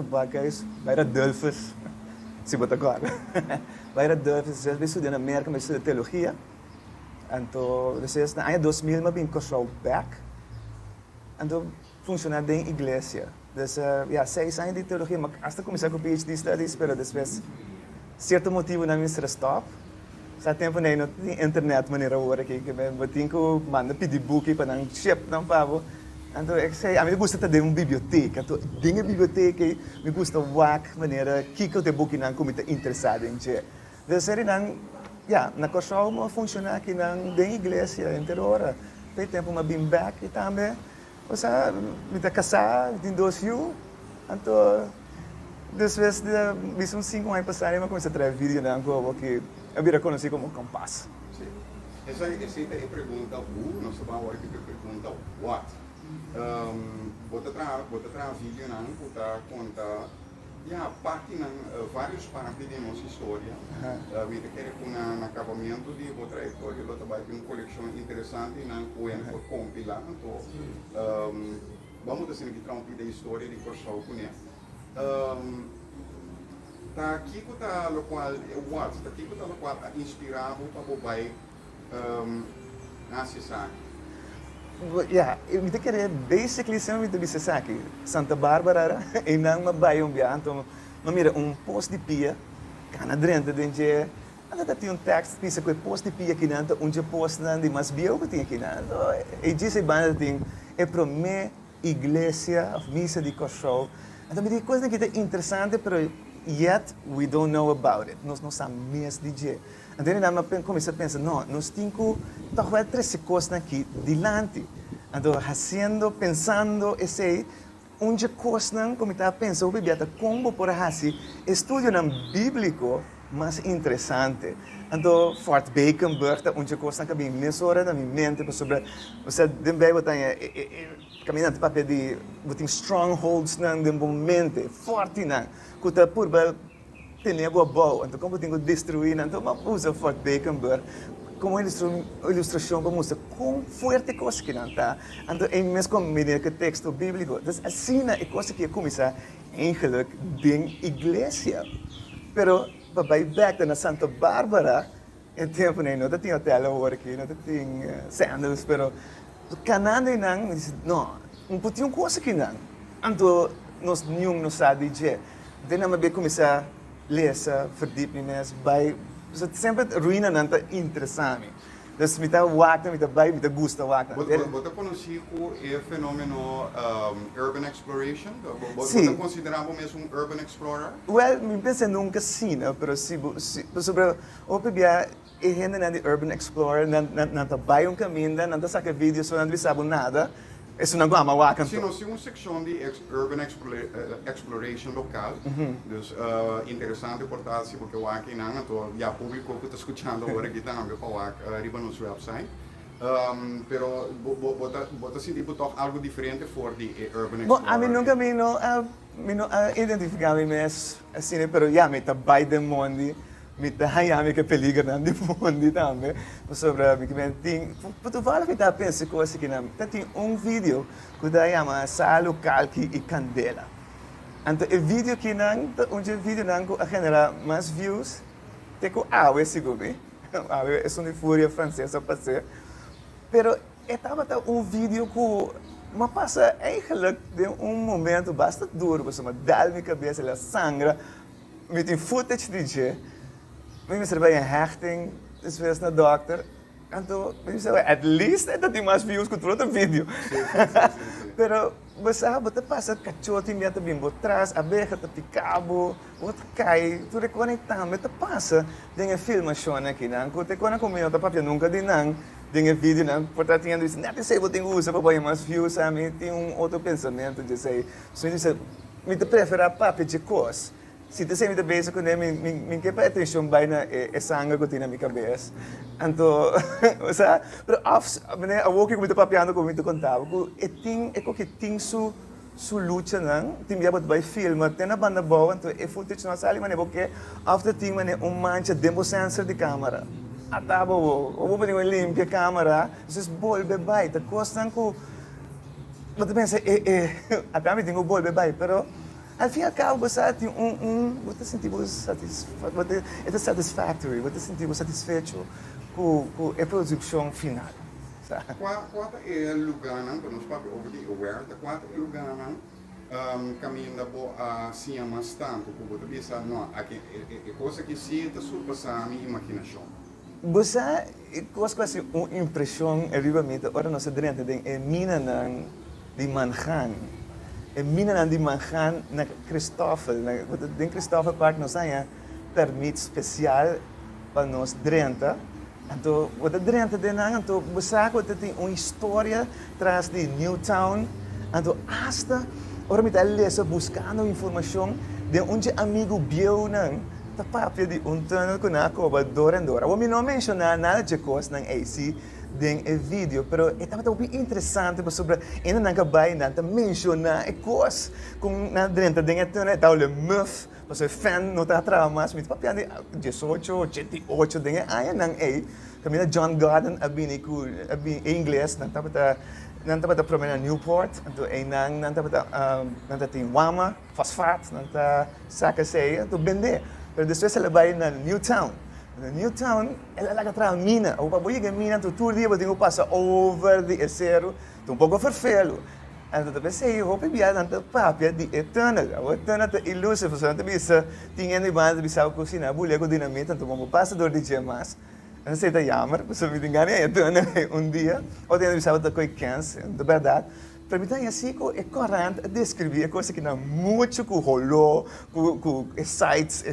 Trevor Bakhuis, vai a Delfos, se botar agora. Vai a Delfos, já estudei na América, mas estudei teologia. Então, depois, no ano 2000, eu vim com back. Então, funciona bem igreja. Então, 6 anos de teologia, mas até comecei com PhD studies, mas depois, certo motivo, não me stop. Sa tempo nem não tinha internet maneira agora que eu tinha que mandar pedir book para não ship não pavo. Então eu sei, a mim gosta de ter uma biblioteca. Então dinha biblioteca me gosta wak maneira Kiko de book não como interessado em je. De série não, na coisa uma funciona aqui não de igreja inteira. Tem tempo uma bim back e também, ou seja, me tá casar, tem 2 filhos. Então depois de 5 anos passaram, eu comecei a trazer vídeo não como que eu vira conhecido como Kompas. Sim. Essa é a pergunta o, nós estamos agora que pergunta what. Bota vídeo não, bota conta, parte não, vários parâmetros de nossa história. Vida quer com um acabamento de outra trajetória, bota vai ter uma coleção interessante não, poema por compilar. Então, vamos dizer que trampar da história de Kosovo com ele. Tá Kiko tá lo qual tá Kiko tá lo qual inspirado para bobai acessar. Eu me querer basically se me disse aqui Santa Bárbara e não me vai então mira post de pia cana dentro de anda tem texto pensa que post de pia aqui dentro onde post não de mas bio que tem aqui dentro e disse banda tem é para me igreja of missa de Kosovo então me diz coisa que é interessante pero yet we don't know about it. Nós não sabemos de então eu comecei a pensar, não, nós temos que talvez 3 coisas aqui delante. Então, pensando, esse onde coisa como estava pensando, o bebê como por assim, estudo bíblico mais interessante. Então, Fort Bakenburg, onde coisa que bem mesura na minha mente sobre, você também vai caminhando para pedir, tem strongholds no momento, forte não. Que por tem algo bom, então como tenho que destruir, então eu uso Fort Bakenburg como ilustração para mostrar quão forte coisa que não está. Então é mesmo como me que texto bíblico, então assim é coisa que começa eigenlijk ding igreja. Pero para ir back na Santa Bárbara, em tempo nem não tinha hotel agora aqui, não tinha sandals, pero canando não, não podia coisa que não. Então nós não sabemos dizer. Então, nós começar a ler, verdieping, bij, sempre ruína não é interessante. Então, me dá wachten, me dá bij, me dá gosto wachten. Você conhece o fenômeno urban exploration? Você considerava mesmo um urban explorer? Well, me penso nunca sim, mas sobre o PBA, e gente não é urban explorer, não está bem caminho, não está saca vídeos, não sabe nada. Isso não é uma wakan. Sim, nós temos uma seção de urban exploration local, então interessante portar-se porque o aqui não, então já público que está escutando agora aqui também para o arriba no nosso website. Pero bota assim tipo toch algo diferente for de urban explorer. Bom, a mim nunca me não identificava mais assim, pero já me está bem de mundo. Me hayami que peligra na de mundo também sobre a que tem tu vale que tá pensa coisa que não tem vídeo que da chama sala local que e candela então o vídeo que não onde vídeo não a genera mais views te com esse gobe é uma fúria francesa passei pero estava vídeo que uma passa eigenlijk de momento bastante duro para uma dal minha cabeça ela sangra me tem footage de we serve een hechting, dus we zijn naar de dokter. En toen, we zeggen, at least dat die mais views contra outro vídeo. Pero, você sabe, você passa cachote, me até bem atrás, a beca tá picabo, outro cai, tu reconectar, mas passa, tem a filmação aqui, não? Quando quando comigo, tá papel nunca de não, tem vídeo não, portanto tinha disse, não sei, vou ter usa para ganhar mais views, sabe? Tem outro pensamento de sei, só disse, me prefere papel de coisa. Se você me beijo com ele, me quer para atenção bem na sangue que tem na minha cabeça. Então, sabe? Mas a outra que me papiando com muito contava, que tem sua luta não, tem já bot by filme, tem na banda boa, então é footage não sai, mas porque after tem mancha demo sensor de câmera. Ataba vou pedir uma limpa câmera, vocês bolbe vai, tá costan com, mas pensa até me tenho bolbe vai, pero Al fim e ao cabo, você tem você sentiu satisfactory, você sentiu satisfeito com a produção final. Qual é o lugar, para nós para aware, qual é o lugar caminho assim mais tanto, como você pensa, não, é coisa que sinta surpassar a minha imaginação. Você coisa quase uma impressão, realmente, ora nós dentro de mina de manhan, mina de manhan na Christopher, em Christopher Park nós temos permit especial para nós dentro. Então, dentro de nós, então você tem uma história atrás de Newtown, então hasta ora me lesa buscando informação de onde amigo viu não tá papel de túnel que na coba dora. Eu não mencionar nada de coisa não AC em vídeo, pero estava tão interessante sobre ainda não acabei nada mencionar é coisa com na dentro de túnel tá o muff, você fan não tá atrás mas me papel de 18, 78 de aí não é caminha John Gordon em inglês não tá problema Newport, então não tem wama, fosfato, não tá saca ceia, então vender. Pero depois ela vai na Newtown. Na Newtown, ela lá atrás mina, o papo chega mina, então todo dia eu passa over de acero, então pouco ferfelo. Então depois sei, eu peguei na papia de eternal, o eternal é ilusivo, só não bisa tinha nem mais bisa cozinhar, bulha com dinamite, então vamos passar dor de gemas. Não sei, tá jammer, você me engana, então dia, ou tem bisa outra coisa câncer, de verdade. Para mim, assim, é corrente descrever coisa que não muito com rolou, com sights,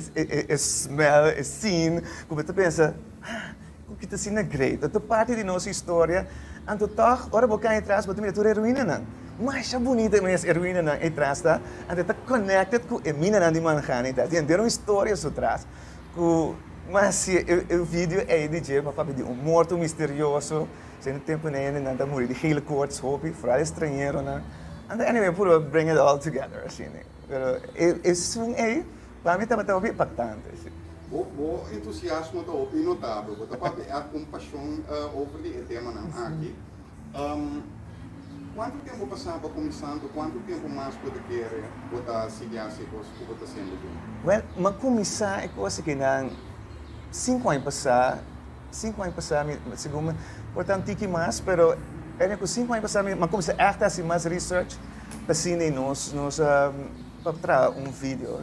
smell, scene, como você pensa, o que está sendo great, então parte de nossa história, então tá, ora vou cair atrás, mas também é heroína não, mais bonita mas heroína não atrás tá, então tá connected com a mina não de manhã, tá, tem uma história atrás, com mas o vídeo é de papai de morto misterioso. Sem tempo nem nada morrer de hele kort hopi, vooral estrangeiro né. And anyway, puro bring it all together assim, né. Pero isso para mim estava tão impactante. O entusiasmo está bem notável, você pode ter compaixão over o tema aqui. Quanto tempo passava começando, quanto tempo mais pode querer botar seguir assim com o que está sendo? Well, mas começar é coisa que não 5 anos passar, segundo portanto que mais, pero é que 5 anos passar, mas comecei a fazer mais research, assim nós para vídeo,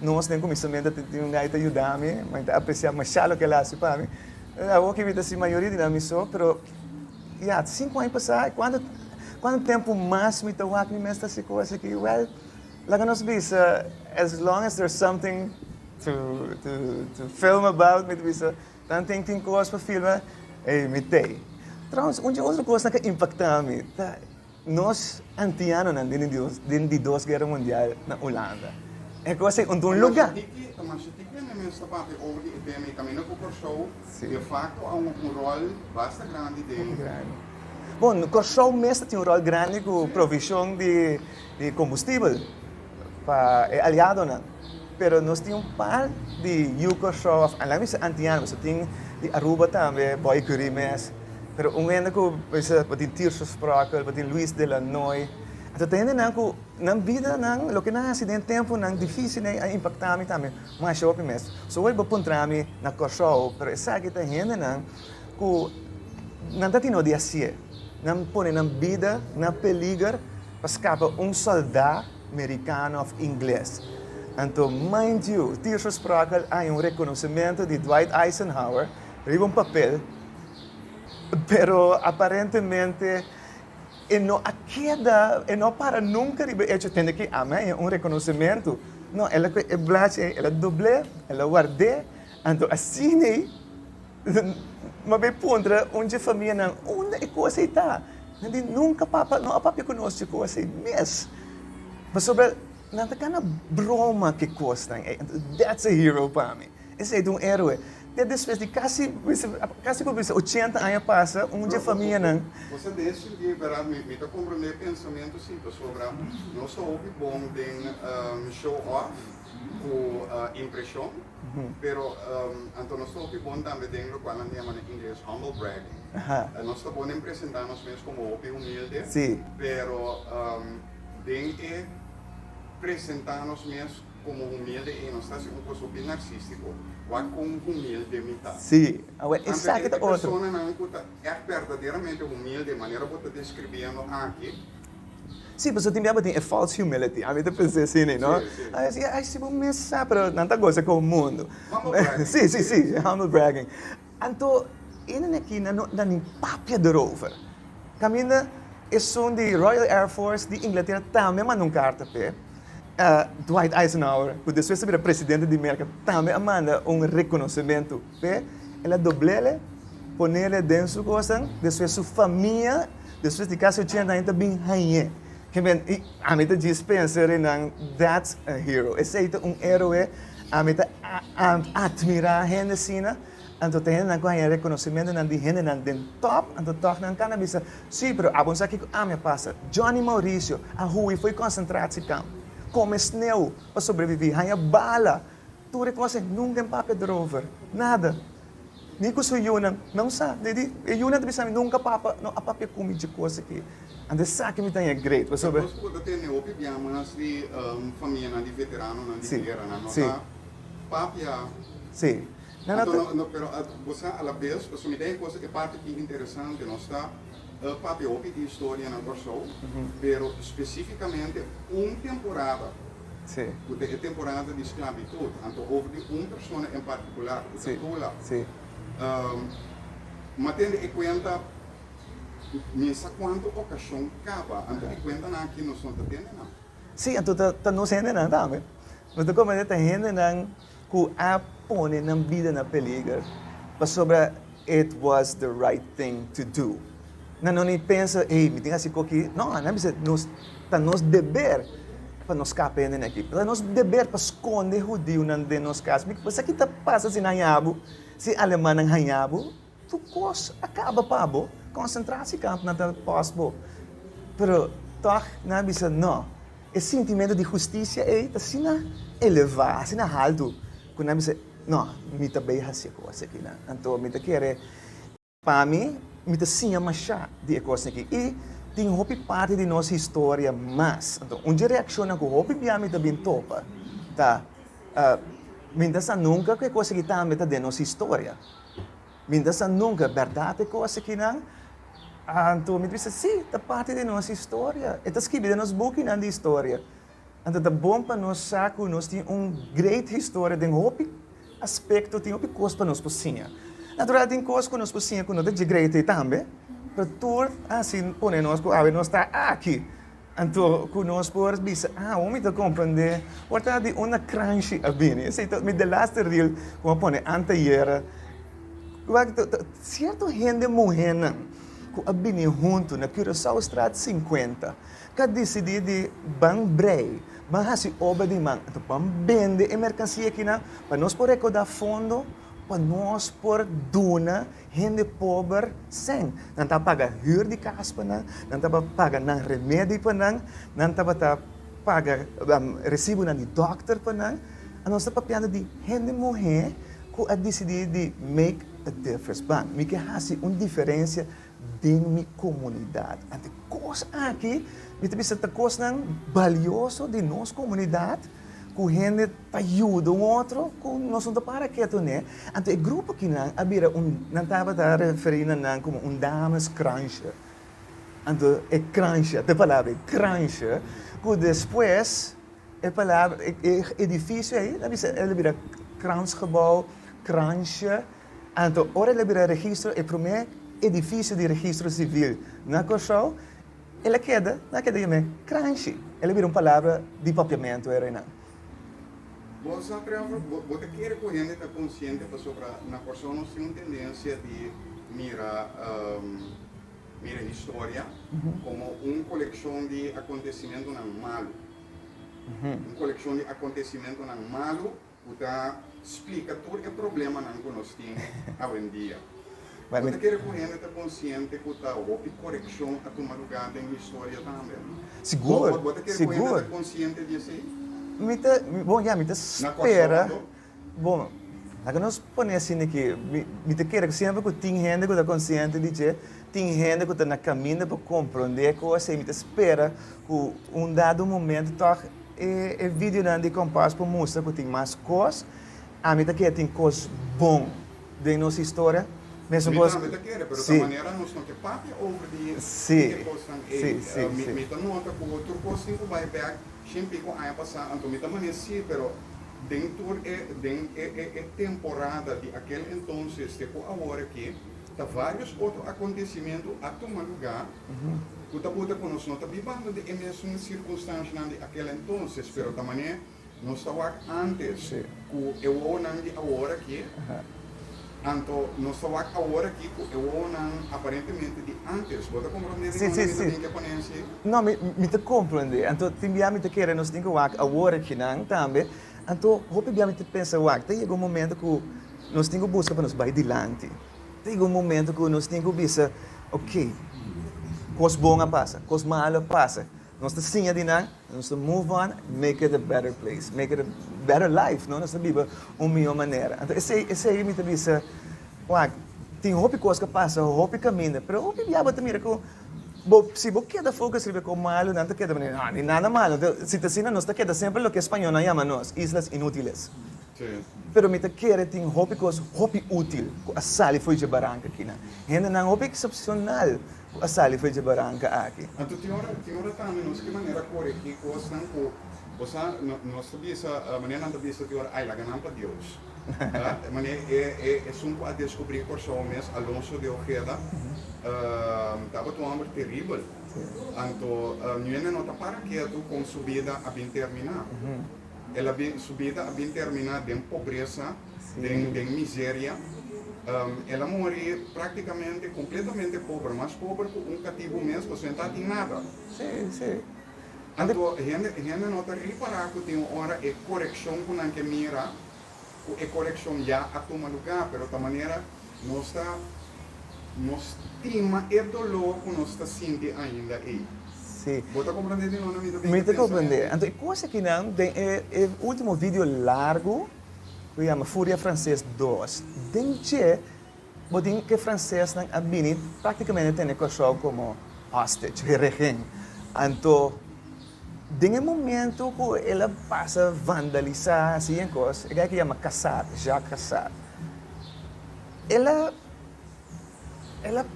nós nem começamento tem um gaita ajudar-me, mas apreciar mais o que ela faz para mim. Eu que vi assim maioria de nós só, pero 5 anos passar, quanto tempo mais me toca aqui nesta coisa que well, lá que nós vimos, as long as there's something to film about, me visa, tanto tem coisas para filmar, me tem. Trouwens, outra coisa que impacta-me, tá? Nós antianos dentro de 2 guerras mundiais na Holanda. É coisa um lugar. Mas nessa parte over o tema caminho com o show, de facto há rol bastante grande dentro. Bom, o show mesmo tem rol grande com provisão de combustível para aliado não. Pero nós temos par de show, além de antianos, tem de Aruba também, boy curimes. Pero ano que pode ter sprakel, pode Luis de la Noy. Então tem na vida o que na acidente tempo não difícil né impactar me também, mas show mesmo. So eu vou pontar me na show, pero essa que tem ainda não não tá tendo de assim. Não põe na vida, na peligro, para escapar soldado americano ou inglês. Então, mind you, tiro sprakel há reconhecimento de Dwight Eisenhower, riba papel, pero aparentemente não queda, não para nunca riba hecho tem que amar reconhecimento. Não, ela é blache, ela doble, ela guarde, então assim né, mas bem pontra onde a família não, onde é coisa está, nunca papa, não a papa conosco coisa mesmo, mas sobre não tá kana broma que custa, that's a hero para mim. Esse é um herói. Depois de quase por 80 anos passa, onde a família não. Você decidiu para me compreender pensamento sim sobre não só o bom de show off com impressão, pero então nós só o bom também tem o qual nós chamamos em inglês humble bragging. Nós estamos bom apresentar nós mesmos como humilde, pero tem apresentar-nos mesmos como humilde e não está sendo um coisa bem narcístico, ou como humilde mitad. Sim, exato. A pessoa não é verdadeiramente humilde, de maneira que está descrevendo aqui. Sim, mas tem a false humility. A gente pensa assim, não? Aí se vamos pensar, mas não está coisa com o mundo. Humble bragging. Sim, humble bragging. Então, ele aqui não tem papia erover. Caminha, é som de Royal Air Force de Inglaterra também mandou carta para Dwight Eisenhower, que depois de ser presidente da América, também manda reconhecimento para ela doblele, ponerle dentro da coisa, depois sua família, depois de casa tinha ainda bem rainha. Que bem, a mim diz pensar em that's a hero. Esse é herói, a mim admirar a gente assim, então tem gente que reconhecimento de gente de top, então toca na cannabis. Sim, mas a bom aqui a minha passa. Jonnhy Maurício, a Rui foi concentrado em campo. Come sneu para sobreviver, ganha bala. Tu reconhece, nunca tem papel de rover, nada. Nem que sou Yunan, não sabe. Yunan também sabe, nunca a papel come de coisa aqui. Ande sabe que me tem great. Mas quando tem opiniões de família de veterano, de guerra, não está papel. Sim. Não, pero você a la vez, você me tem coisa que parte que interessante, não está papel de história na Corsou, pero especificamente temporada. Sim. De temporada de esclavitud, então houve uma pessoa em particular, sim. Sim. Mas tendo em conta nessa quanto ocasião acaba, então em conta não aqui não são tendo não. Sim, então tá não sendo não também. Mas como é que gente não que a põe na vida na peligro, para sobre it was the right thing to do. Não nem pensa, ei, me tem assim aqui, não precisa nos dever para nos escapar aqui, para nos dever para esconder judeu de nos casos, porque você aqui tá passa se nanhabo, se alemão nanhabo, tu cos acaba pabo, concentrar-se campo na pós-bo. Pero toch na bisa não. Esse sentimento de justiça é assim na elevar, assim na alto, quando na bisa não, me tá bem assim coisa aqui, né? Então me tá querer para mim, me tá sim machar de coisa aqui e tem uma parte de nossa história mas então onde reaciona com o bem me tá bem topa, tá? Minta nunca que coisa que tá me tá de nossa história. Minta nunca verdade coisa que não. Então me diz sim, tá parte de nossa história. É tá escrito nos book na de história. Então tá bom para nós saco, nós tem great história de aspecto, tem coisa para nós cozinhar. Natural tem coisa que nós cozinha, que nós de great também. Para tudo assim, põe nós está aqui. Então, que nós por bisa, homem tá compreender, porta de uma crunchy a bine. Sei me de last reel, como põe anteira. Certo gente morrendo, que a bine junto na Curaçao Strat 50, que decidiu de bang brei, bang hasi obra de man, então bang vende a mercancia aqui na, para nós por recordar fundo, para nós por duna, gente pobre sem, não tá paga huur de casa para não tá paga não remédio para não tá paga recibo na de doctor para a nossa papiada de gente morrer, que a decidir de make a difference, bang, me que hasi uma diferença dentro da comunidade. Ante coisa aqui, me te bisa coisa valioso de nossa comunidade, que a gente ajuda um outro, que nós não para quieto, né? Ante o grupo que não, havia não estava a referir como damas cruncher. Ante é cruncher, a palavra cruncher, que depois a palavra edifício aí, ele vira kransgebouw, cruncher. Então, ora ele vira registro, é o primeiro edifício de registro civil na Corsou, ele queda, na queda de crunchy. Ele vira uma palavra de papiamento, era não. Você, Trevor, você quer que a gente está consciente sobre na Corsou nós temos tendência de mirar a história como uma coleção de acontecimentos malos. Uma coleção de acontecimentos malos que explica todo o problema que nós temos hoje em dia. Você quer que a gente está consciente que está houve correção a tomar lugar na história também. Seguro, você quer que a gente está consciente disso? Bom, já, me espera. Bom, agora nós ponemos assim aqui, me quer que sempre que tem gente que está consciente de que tem gente que está na caminho para compreender coisas, e me espera que dado momento é videonan de Kompas para mostrar que tem mais coisas. A mim que tem coisas bom de nossa história. Mesmo coisas. Mas quer, mas Sim. da maneira nós não temos papo over de Sim. me tá nota com outro coisa que vai pegar sempre com a passar, então me tá maneira sim, pero dentro é temporada de aquele então se agora aqui tá vários outros acontecimentos a tomar lugar. O tabuta com nós não tá vivendo de mesma circunstância de aquele então, pero da maneira nós estava antes com eu não de agora aqui. Então, nós estamos agora aqui com eu não aparentemente de antes. Você compreende? Sim. Não, me te compreende. Então, também me te quer nós temos que agora aqui não também. Então, hope bem me te pensa que tem um momento que nós temos que buscar para nos vai adiante. Tem um momento que nós temos que pensar, ok, coisa boa passa, coisa mala passa. Nós estamos assim de nós temos que move on, make it a better place, make it a better life, não? Nós estamos vivendo uma melhor maneira. Então, esse aí me te pensa, tem roupa coisa que passa, roupa caminha, mas roupa viável também que se você quer focar se com malo, não te queda nada malo. Se te ensina, nós te queda sempre o que espanhol chama nós, islas inútiles. Sim. Pero me te quer tem roupa coisa, roupa útil, a sali foi de barranca aqui, né? Ainda não roupa excepcional, a sali foi de barranca aqui. Então, tem hora também, nós que maneira corre que coisa não co, você nós sabia a maneira não sabia que hora ai lá ganhar para Deus. Mas é só a descobrir por só mês Alonso de Ojeda estava tomando terrível. Então, não está para quieto com subida a bem terminar. Ela subida a bem terminar de pobreza, de miséria. Ela morre praticamente completamente pobre, mais pobre que cativo mesmo, sem estar em nada. Sim. Então, gente nota reparar que tem uma hora é correção com a que mira, é correção já a tomar lugar, mas da maneira nós estima é dolor que nós está sentindo ainda aí. Sim. Você compreende não? Me te compreender. Então, coisa que não tem é o último vídeo largo que chama Fúria Francês 2. Dentro botin que francês não abini praticamente tem que show como hostage, Resien. Então, tem um momento que ela passa a vandalizar assim em coisa, é que chama caçar, já caçar. Ela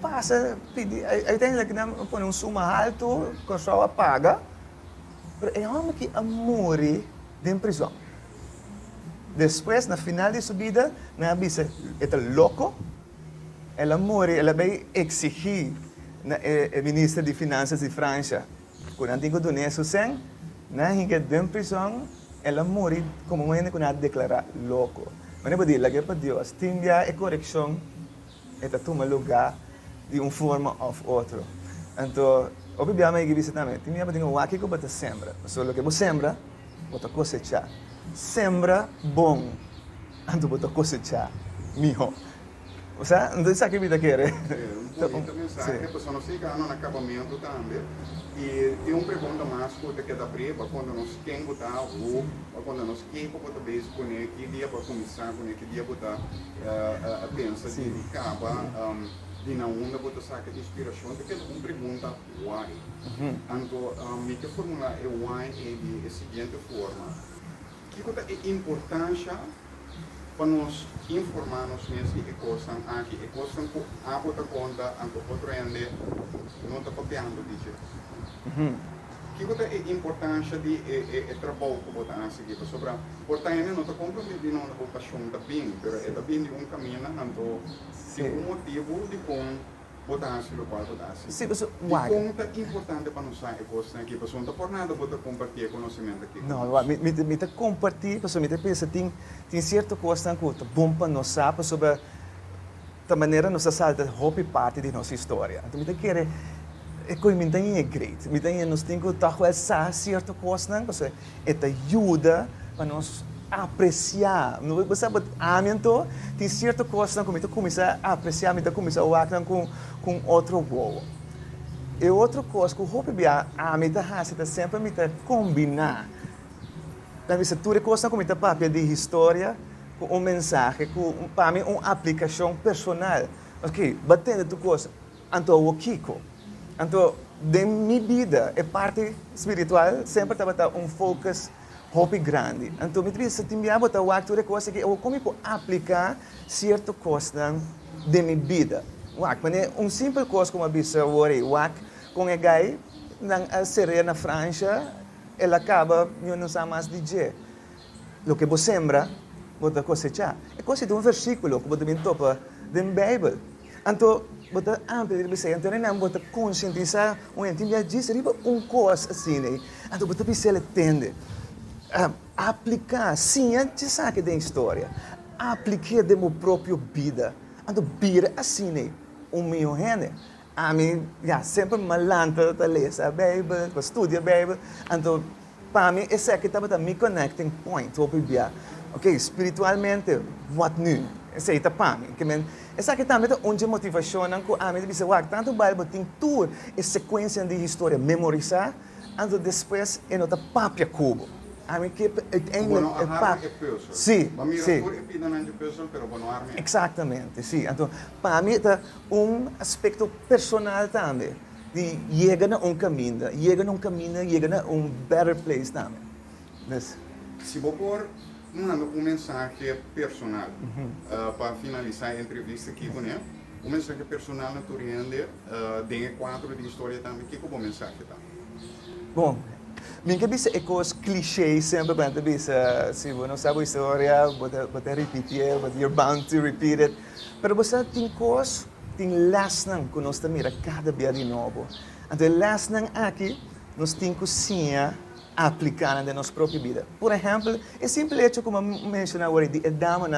passa, aí tem que põe um suma alto, que o show apaga, mas é uma que morre de prisão. Depois, na final de subida, na bisa, é louco, ela morre, ela vai exigir na ministra de Finanças de França, quando ela tem que donar seu sangue, na hinga de prisão, ela morre como uma que ela declara louco. Mas não pode dizer, para Deus, tem a correção, é tomar lugar de uma forma ou outra. Então, obviamente, que também, tem que aqui que você sembra, só que você sembra, você cosechar. Sembra bom, então você cosechar melhor. O sea, não sabe o que você quer. Bonita mensagem, a pessoa não se engana no acabamento também. E tem uma pergunta mais que quer dar breve, quando nós queremos botar ou quando nós queremos botar beijo com ele, que dia para começar com ele, que dia botar a pensa de acaba de na onda botar saca de inspiração, porque é uma pergunta why. Então, minha fórmula é why é de seguinte forma. Que é importância para nós informarmos mesmo que coisas aqui, que coisas que a outra conta, a outra ende não está copiando, dizer. Que é a importância de trabalho que botar a seguir, sobre portanto não está comprometido de não vocação da bem, mas é bem de um caminho, então tem um motivo de como botar a qual botar a Sim, mas é importante para nós sair coisas aqui, para não por nada botar compartilhar conhecimento aqui. Não, me compartilhar, para me pensa tem certa coisa que é bom para nós saber sobre a maneira nós salta roupa parte de nossa história. Então me quer é que me tem great, me tem nós tem que estar certa coisa, porque é ajuda para nós apreciar. Não você sabe, então tem certa coisa que me começa a apreciar, me começa a achar com outro voo. E outra coisa que o roupa me está sempre me combinar. Na mistura coisa que me papel de história com mensagem, com para mim uma aplicação personal. Ok, batendo tu coisa, então o Kiko. Então, de minha vida, é parte espiritual, sempre estava focus hobby grande. Então, me diz, se tinha botar o acto de coisa que eu como eu aplicar certa coisa de minha vida. Mas é simples coisa como a bisa worry, com a gai, na sereia na França, ela acaba, não sabe mais dizer. O que você sembra, você cosecha. É coisa de versículo que você me topa da Bíblia. Então, você amplia de você, então não você conscientizar, já diz coisa assim, né? Então, você precisa entender. Aplicar, sim, antes sabe da história. Aplicar de minha própria vida. Então, vira assim, né? Meu gene. A mim, sempre me lanta a ler a Bíblia, a estudar a Bíblia. Então, para mim, esse aqui estava me connecting point, ok, espiritualmente, what new? Esse aí está para mim. Esse aqui também é onde motivação, a mim, dizer, tanto a Bíblia tem toda a sequência de história memorizar, então depois é nota papia cubo. A mim, que é bueno, arma é pessoa. Sim, sim. Exatamente, sim. Então, para mim, é aspecto personal também. De chegar a caminho, chegar a better place também. Se vou pôr mensagem personal para finalizar a entrevista aqui, né? Mensagem personal na tua rende, tem quadro de história também. Que é a mensagem tá? Bom, minha cabeça é coisa clichê sempre para a se você não sabe a história, você repetir, you're bound to repeat it. Mas você tem coisas, tem lesson que nós mira cada dia de novo. Então, lesson aqui, nós temos que sim aplicar na nossa própria vida. Por exemplo, é simples hecho como mencionar agora de dama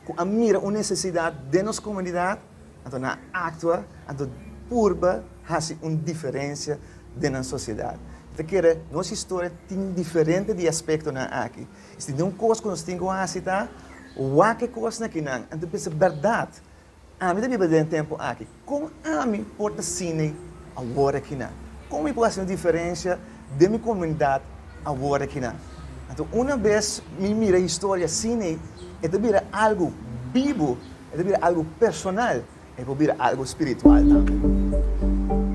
que mira uma necessidade de nossa comunidade, então na actua, então purba, faz uma diferença de nossa sociedade. Porque nossa história tem diferente de aspecto na aqui. Se tem uma coisa que nós temos que aceitar, o que coisa aqui não. Então, é verdade. A mim também tem tempo aqui. Como a mim porta cine agora aqui não? Como eu posso fazer uma diferença de minha comunidade agora aqui não? Então, uma vez me mira a história cine, é também algo vivo, é também algo personal, é também algo espiritual também.